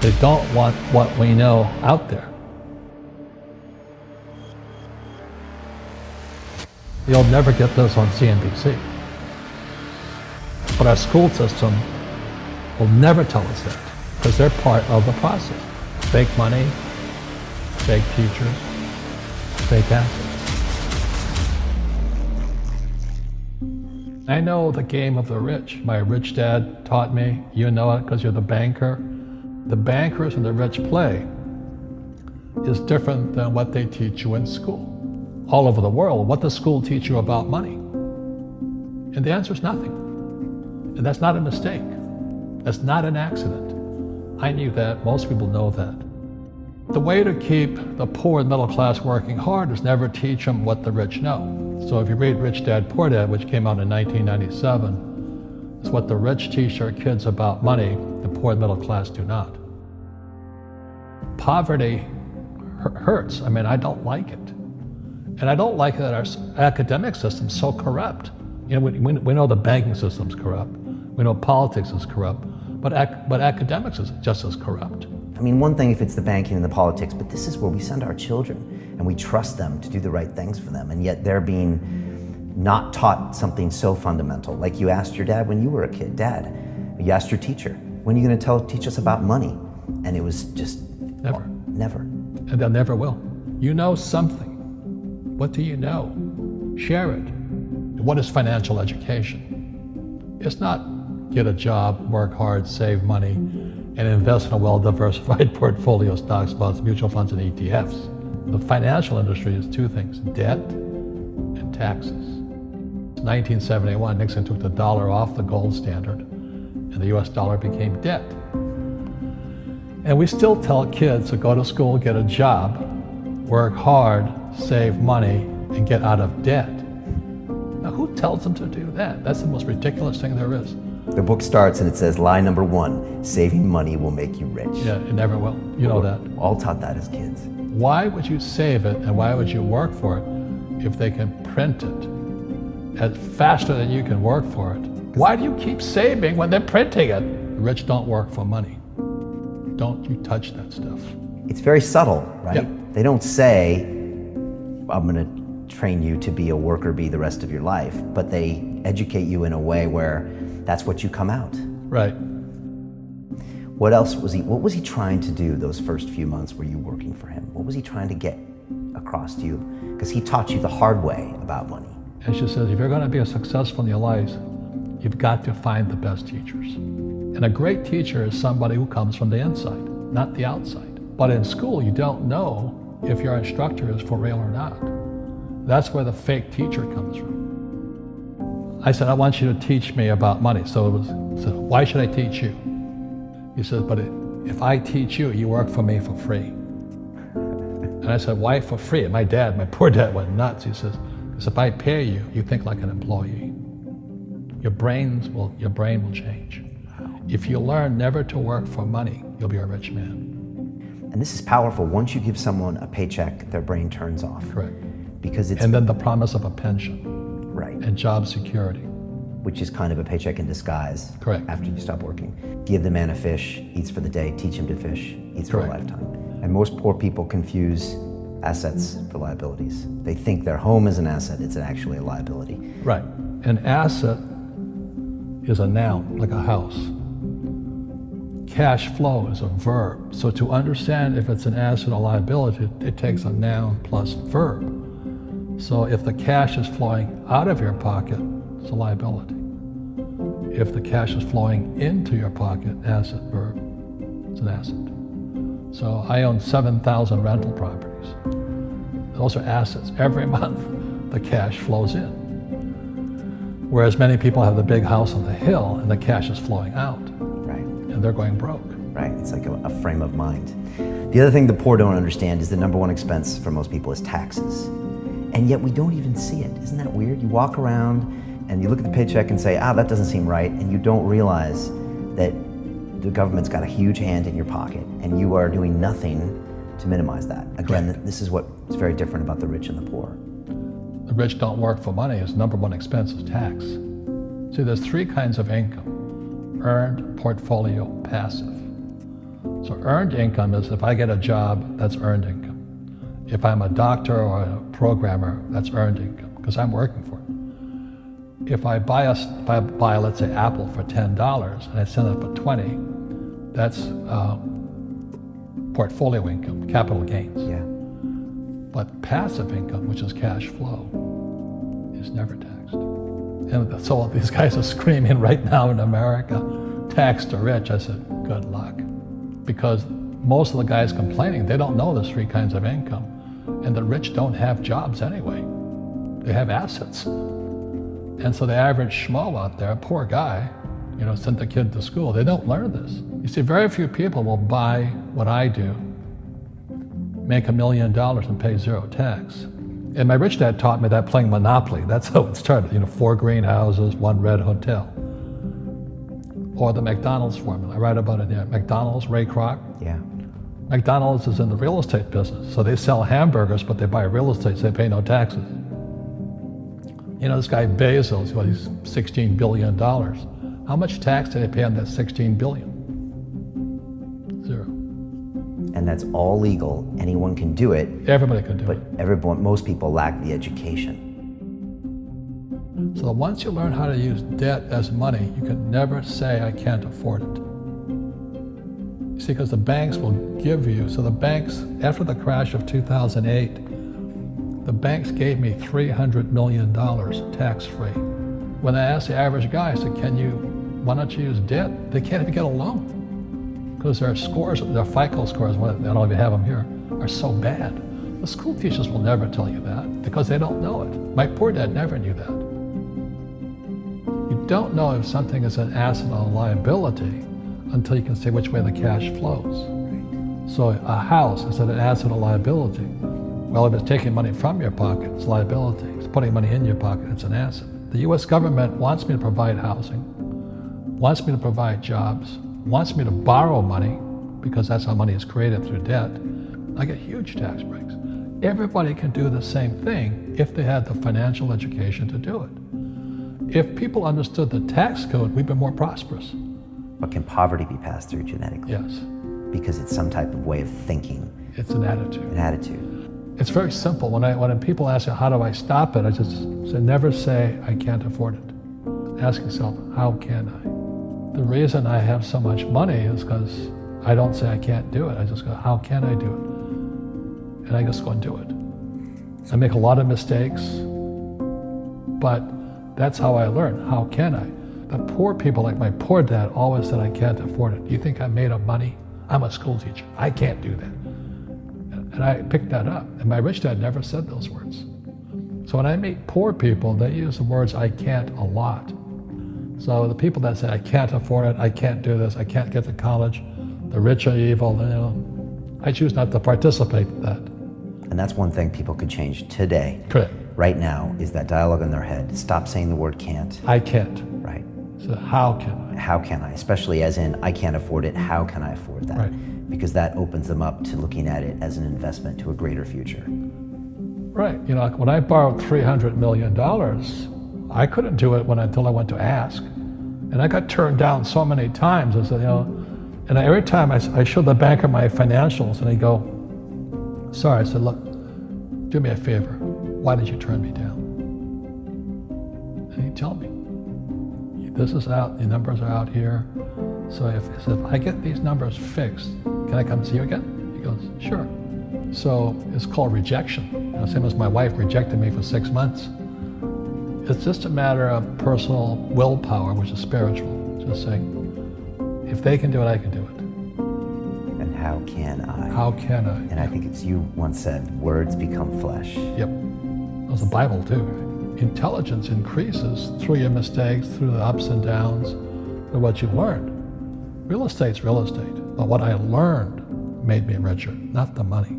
They don't want what we know out there. You'll never get this on CNBC. But our school system will never tell us that, because they're part of the process. Fake money, fake teachers, fake assets. I know the game of the rich. My rich dad taught me. You know it because you're the banker. The bankers and the rich play is different than what they teach you in school. All over the world, what does school teach you about money? And the answer is nothing. And that's not a mistake. That's not an accident. I knew that. Most people know that. The way to keep the poor and middle class working hard is never teach them what the rich know. So if you read Rich Dad, Poor Dad, which came out in 1997, it's what the rich teach their kids about money, the poor and middle class do not. Poverty hurts. I mean, I don't like it. And I don't like that our academic system's so corrupt. You know, we know the banking system's corrupt. We know politics is corrupt. But academics is just as corrupt. I mean, one thing if it's the banking and the politics, but this is where we send our children and we trust them to do the right things for them, and yet they're being not taught something so fundamental. Like you asked your dad when you were a kid, Dad, you asked your teacher, when are you going to teach us about money? And it was just, never. Well, never. And they'll never will. You know something. What do you know? Share it. What is financial education? It's not get a job, work hard, save money, and invest in a well-diversified portfolio of stocks, bonds, mutual funds, and ETFs. The financial industry is two things, debt and taxes. In 1971, Nixon took the dollar off the gold standard, and the US dollar became debt. And we still tell kids to go to school, get a job, work hard, save money, and get out of debt. Now, who tells them to do that? That's the most ridiculous thing there is. The book starts and it says, lie number 1, saving money will make you rich. Yeah, it never will. You know that. All taught that as kids. Why would you save it and why would you work for it if they can print it faster than you can work for it? Why do you keep saving when they're printing it? The rich don't work for money. Don't you touch that stuff. It's very subtle, right? Yep. They don't say, I'm going to train you to be a worker bee the rest of your life, but they educate you in a way where that's what you come out. Right. What was he trying to do those first few months were you working for him? What was he trying to get across to you? Because he taught you the hard way about money. And she says, if you're going to be successful in your life, you've got to find the best teachers. And a great teacher is somebody who comes from the inside, not the outside. But in school, you don't know if your instructor is for real or not. That's where the fake teacher comes from. I said, I want you to teach me about money. So why should I teach you? He said, but if I teach you, you work for me for free. And I said, why for free? And my poor dad went nuts. He says, because if I pay you, you think like an employee. Your brain will change. If you learn never to work for money, you'll be a rich man. And this is powerful. Once you give someone a paycheck, their brain turns off. Correct. Because it's... And then the promise of a pension. Right. And job security. Which is kind of a paycheck in disguise. Correct. After you stop working. Give the man a fish, eats for the day, teach him to fish, eats for a lifetime. And most poor people confuse assets for liabilities. They think their home is an asset, it's actually a liability. Right. An asset is a noun, like a house. Cash flow is a verb. So to understand if it's an asset or liability, it takes a noun plus verb. So if the cash is flowing out of your pocket, it's a liability. If the cash is flowing into your pocket, asset, verb, it's an asset. So I own 7,000 rental properties. Those are assets. Every month, the cash flows in. Whereas many people have the big house on the hill and the cash is flowing out. Right. And they're going broke. Right, it's like a frame of mind. The other thing the poor don't understand is the number 1 expense for most people is taxes. And yet we don't even see it. Isn't that weird? You walk around and you look at the paycheck and say, that doesn't seem right, and you don't realize that the government's got a huge hand in your pocket and you are doing nothing to minimize that. Again, this is what's very different about the rich and the poor. The rich don't work for money. His number 1 expense is tax. See, there's 3 kinds of income: earned, portfolio, passive. So earned income is if I get a job, that's earned income. If I'm a doctor or a programmer, that's earned income because I'm working for it. If I buy, let's say, Apple for $10 and I sell it for 20, that's portfolio income, capital gains. Yeah. But passive income, which is cash flow, is never taxed. And so these guys are screaming right now in America, tax the rich. I said, good luck. Because most of the guys complaining, they don't know there's three kinds of income. And the rich don't have jobs anyway. They have assets. And so the average schmo out there, poor guy, sent the kid to school. They don't learn this. You see, very few people will buy what I do, make $1 million and pay zero tax. And my rich dad taught me that playing Monopoly. That's how it started. 4 greenhouses, 1 red hotel. Or the McDonald's formula. I write about it here. McDonald's, Ray Kroc. Yeah. McDonald's is in the real estate business. So they sell hamburgers, but they buy real estate, so they pay no taxes. This guy Bezos, he's $16 billion. How much tax did they pay on that $16 billion? Zero. And that's all legal. Anyone can do it. Everybody can do it. But most people lack the education. So once you learn how to use debt as money, you can never say, I can't afford it. You see, because the banks will give you, so the banks, after the crash of 2008, the banks gave me $300 million tax-free. When I asked the average guy, I said, why don't you use debt? They can't even get a loan. Because their scores, their FICO scores, I don't know if you have them here, are so bad. The school teachers will never tell you that because they don't know it. My poor dad never knew that. You don't know if something is an asset or a liability until you can say which way the cash flows. So a house, is it an asset or liability? Well, if it's taking money from your pocket, it's liability. If it's putting money in your pocket, it's an asset. The US government wants me to provide housing, wants me to provide jobs, wants me to borrow money because that's how money is created through debt. I get huge tax breaks. Everybody can do the same thing if they had the financial education to do it. If people understood the tax code, we'd be more prosperous. But can poverty be passed through genetically? Yes. Because it's some type of way of thinking. It's an attitude. An attitude. It's very simple. When people ask me, how do I stop it? I just say, never say, I can't afford it. Ask yourself, how can I? The reason I have so much money is because I don't say I can't do it. I just go, how can I do it? And I just go and do it. I make a lot of mistakes, but that's how I learn. How can I? The poor people, like my poor dad, always said I can't afford it. Do you think I'm made of money? I'm a school teacher. I can't do that. And I picked that up. And my rich dad never said those words. So when I meet poor people, they use the words I can't a lot. So the people that say I can't afford it, I can't do this, I can't get to college, the rich are evil, I choose not to participate in that. And that's one thing people could change today. Correct. Right now is that dialogue in their head. Stop saying the word can't. I can't. Right. So how can I? How can I? Especially as in, I can't afford it, how can I afford that? Right. Because that opens them up to looking at it as an investment to a greater future. Right. When I borrowed $300 million, I couldn't do it until I went to ask. And I got turned down so many times. I said, and every time I showed the banker my financials and he'd go, sorry. I said, look, do me a favor. Why did you turn me down? And he'd tell me, this is out, the numbers are out here. So if I get these numbers fixed, can I come see you again? He goes, sure. So it's called rejection. Same as my wife rejected me for 6 months. It's just a matter of personal willpower, which is spiritual. Just saying, if they can do it, I can do it. And how can I? How can I? And I think it's you once said, words become flesh. Yep. That was the Bible too. Intelligence increases through your mistakes, through the ups and downs, through what you learned. Real estate's real estate, but what I learned made me richer, not the money.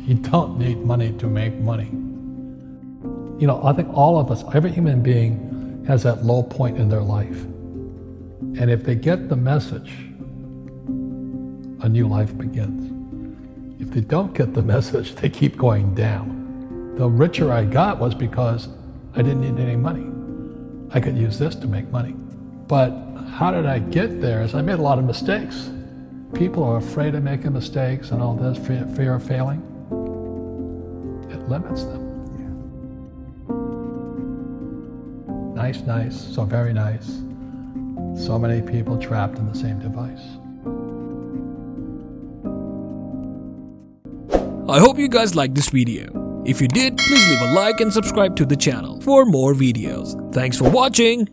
You don't need money to make money. I think all of us, every human being has that low point in their life. And if they get the message, a new life begins. If they don't get the message, they keep going down. The richer I got was because I didn't need any money. I could use this to make money. But how did I get there? Is I made a lot of mistakes. people are afraid of making mistakes and all this, fear of failing, it limits them. Nice, so very nice. So many people trapped in the same device. I hope you guys liked this video. If you did, please leave a like and subscribe to the channel for more videos. Thanks for watching.